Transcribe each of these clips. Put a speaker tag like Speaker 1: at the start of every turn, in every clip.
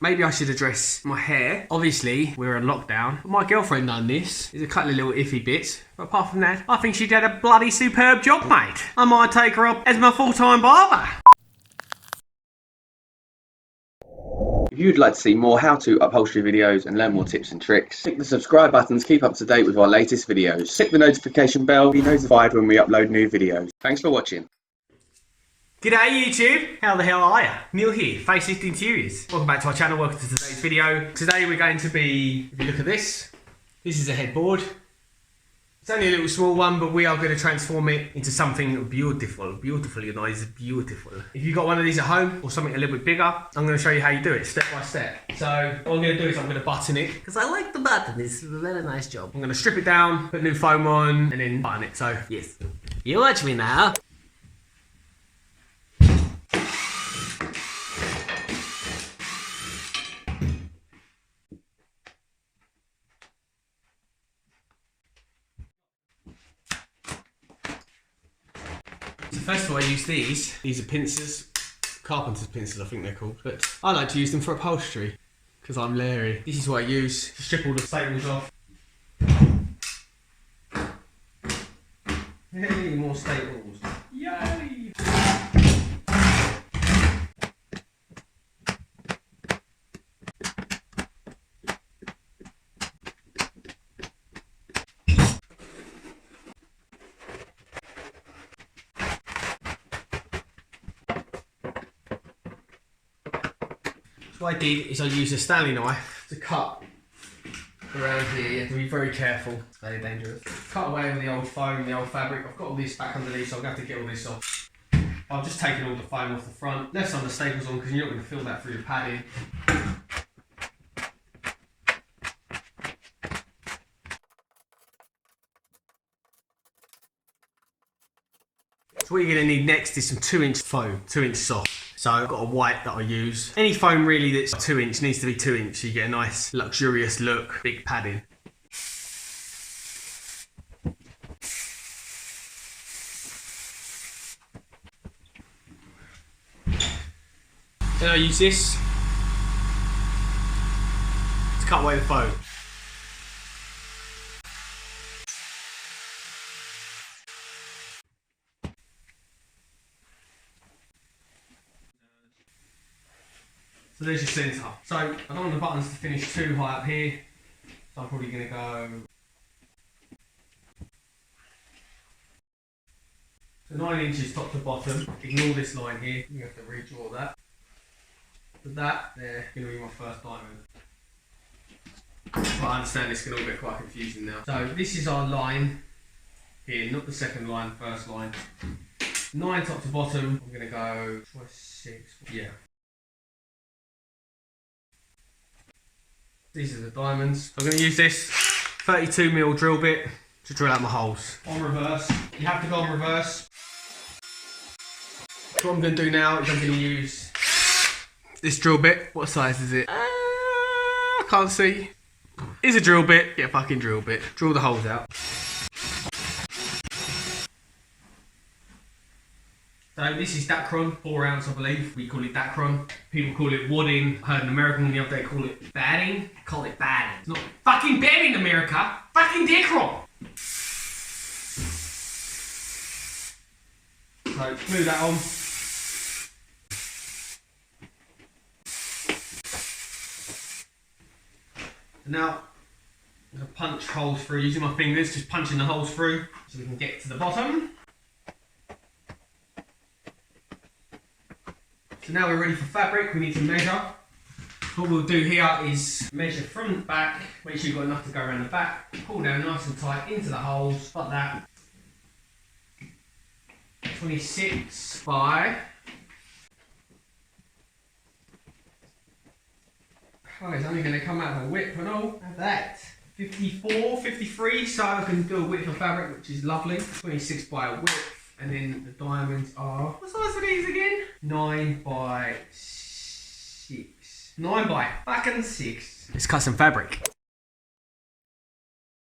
Speaker 1: Maybe I should address my hair. Obviously, we're in lockdown. But my girlfriend done this. There's a couple of little iffy bits. But apart from that, I think she did a bloody superb job, mate. I might take her up as my full-time barber.
Speaker 2: If you'd like to see more how-to upholstery videos and learn more tips and tricks, click the subscribe button to keep up to date with our latest videos. Click the notification bell to be notified when we upload new videos. Thanks for watching.
Speaker 1: G'day YouTube, how the hell are ya? Neil here, FaceLiftInteriors. Welcome back to our channel, welcome to today's video. Today we're going to be, if you look at this is a headboard. It's only a little small one, but we are going to transform it into something beautiful. Beautiful, you guys, beautiful. If you've got one of these at home, or something a little bit bigger, I'm going to show you how you do it, step by step. So, what I'm going to do is I'm going to button it, because I like the button, it's a very nice job. I'm going to strip it down, put new foam on, and then button it, so yes. You watch me now. So first of all, I use these. These are pincers, carpenter's pincers I think they're called, but I like to use them for upholstery because I'm leery. This is what I use to strip all the staples off. Hey, more staples. Yay! So what I did is I used a Stanley knife to cut around here. You have to be very careful, it's very dangerous. Cut away with the old foam, the old fabric. I've got all this back underneath, so I'm going to have to get all this off. I've just taken all the foam off the front, left some of the staples on because you're not going to feel that through your padding. So what you're going to need next is some 2-inch foam, 2-inch soft. So I've got a white that I use. Any foam really that's 2-inch needs to be 2-inch so you get a nice luxurious look, big padding. Then I use this to cut away the foam. So there's your centre. So I don't want the buttons to finish too high up here. So I'm probably going to go... So 9 inches top to bottom. Ignore this line here. You have to redraw that. But that there is going to be my first diamond. But I understand this can all get quite confusing now. So this is our line here, not the second line, first line. 9 top to bottom. I'm going to go 6. Yeah. These are the diamonds. I'm going to use this 32mm drill bit to drill out my holes. On reverse. You have to go on reverse. So what I'm going to do now is I'm going to use this drill bit. What size is it? I can't see. It's a drill bit. Get a fucking drill bit. Drill the holes out. So this is Dacron, 4 ounce I believe. We call it Dacron. People call it wadding. I heard an American the other day call it batting. Call it batting. It's not fucking batting, America. Fucking Dacron. So move that on. And now I'm going to punch holes through using my fingers, just punching the holes through so we can get to the bottom. So now we're ready for fabric, we need to measure. What we'll do here is measure front, back, make sure you've got enough to go around the back, pull down nice and tight into the holes, like that. 26 by... Oh, it's only going to come out of a width and all. Have that. 54, 53, so I can do a width of fabric, which is lovely. 26 by a width. And then the diamonds are, what size are these again? 9 by 6. 9 by fucking 6. Let's cut some fabric.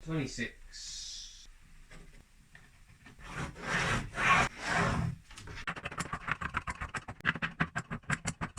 Speaker 1: 26.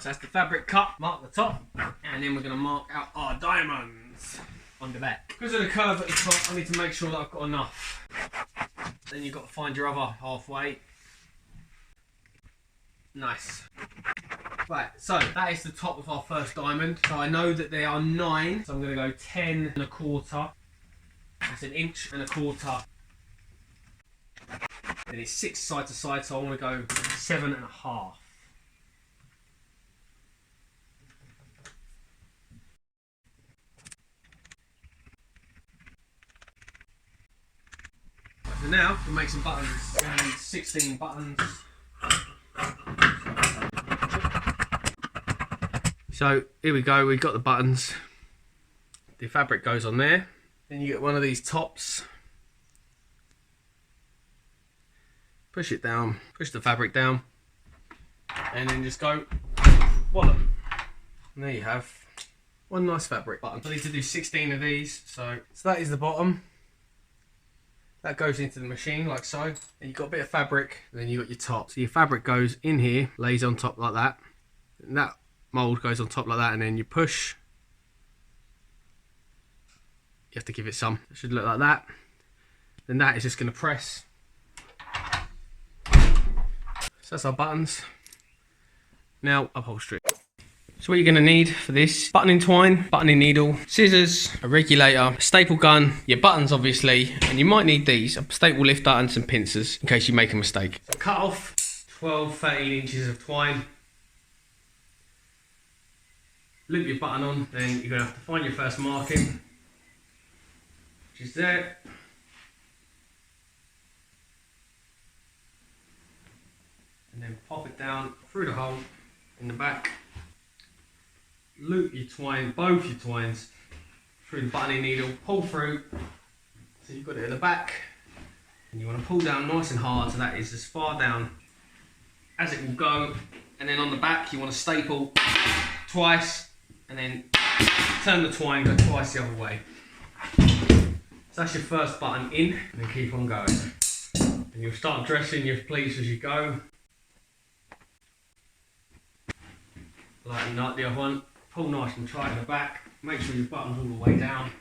Speaker 1: So that's the fabric cut, mark the top, and then we're going to mark out our diamonds on the back. Because of the curve at the top, I need to make sure that I've got enough. Then you've got to find your other halfway. Nice. Right, so that is the top of our first diamond. So I know that there are 9, so I'm going to go 10 and a quarter. That's 1 1/4 inches. Then it's 6 side to side, so I want to go 7.5. So now we'll make some buttons. We're going to need 16 buttons. So here we go, we've got the buttons. The fabric goes on there. Then you get one of these tops. Push it down, push the fabric down, and then just go wallop. And there you have one nice fabric button. I need to do 16 of these. So that is the bottom. That goes into the machine like so. And you've got a bit of fabric, then you've got your top. So your fabric goes in here, lays on top like that. And that mould goes on top like that, and then you push. You have to give it some. It should look like that. Then that is just going to press. So that's our buttons. Now upholstery. So what you're going to need for this: buttoning twine, buttoning needle, scissors, a regulator, a staple gun, your buttons obviously, and you might need these, a staple lifter and some pincers in case you make a mistake. So cut off 12-13 inches of twine. Loop your button on, then you're going to have to find your first marking, which is there. And then pop it down through the hole in the back. Loop your twine, both your twines, through the buttoning needle, pull through. So you've got it in the back. And you want to pull down nice and hard, so that is as far down as it will go. And then on the back you want to staple twice, and then turn the twine, go twice the other way. So that's your first button in, and then keep on going. And you'll start dressing your pleats as you go. Like the other one. Pull nice and tight in the back. Make sure your button's all the way down.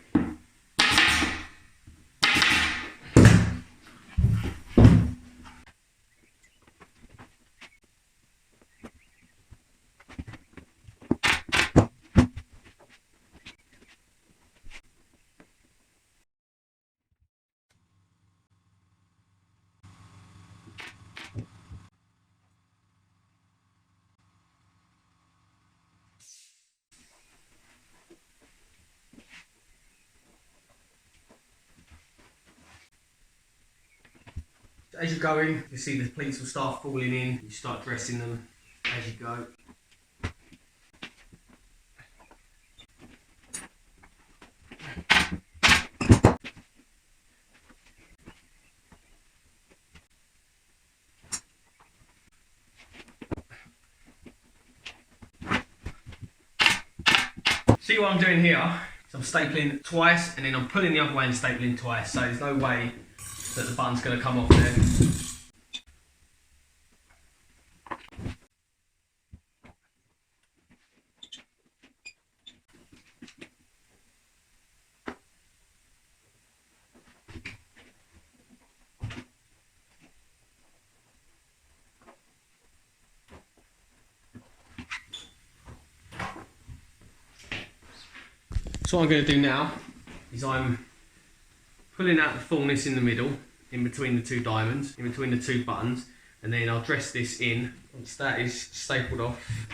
Speaker 1: As you go in, you see the pleats will start falling in. You start dressing them as you go. See what I'm doing here? So I'm stapling twice, and then I'm pulling the other way and stapling twice. So there's no way that the button's going to come off there. So what I'm going to do now is I'm pulling out the fullness in the middle, in between the two diamonds, in between the two buttons, and then I'll dress this in once that is stapled off.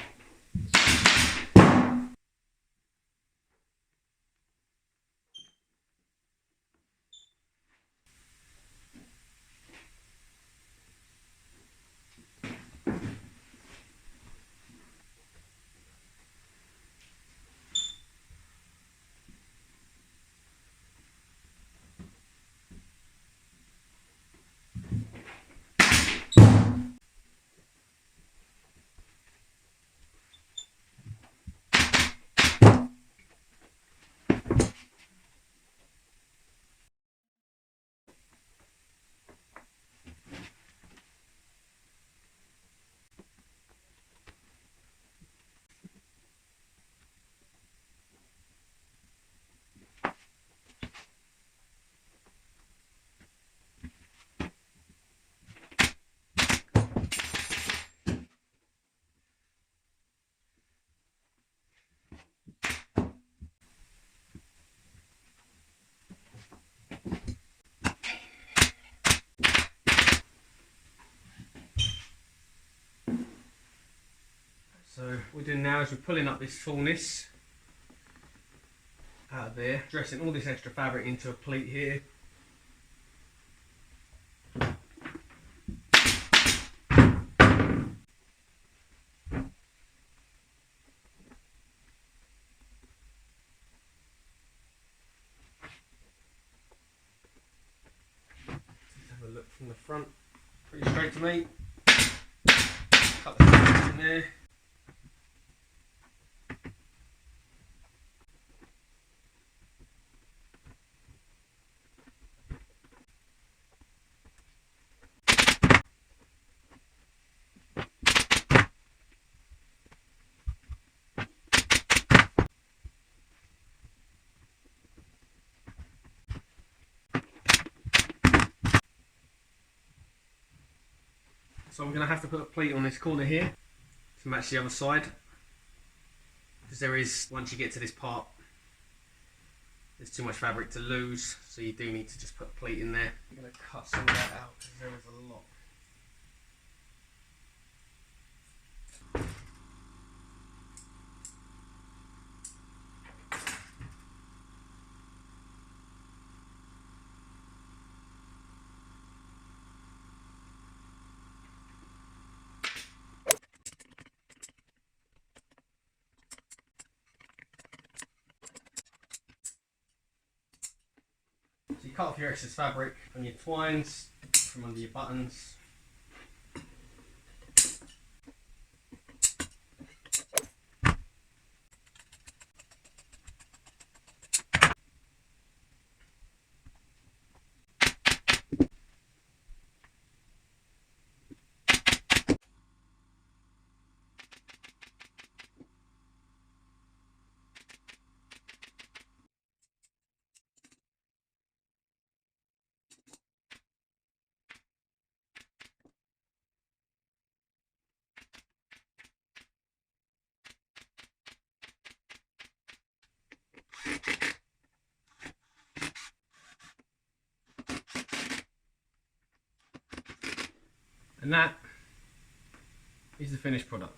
Speaker 1: now is we're pulling up this fullness out of there, dressing all this extra fabric into a pleat here. Have a look from the front, pretty straight to me. Cut the slits in there. So I'm going to have to put a pleat on this corner here to match the other side, because there is, once you get to this part, there's too much fabric to lose, so you do need to just put a pleat in there. I'm going to cut some of that out because there is a lot. So you cut off your excess fabric from your twines, from under your buttons. And that is the finished product.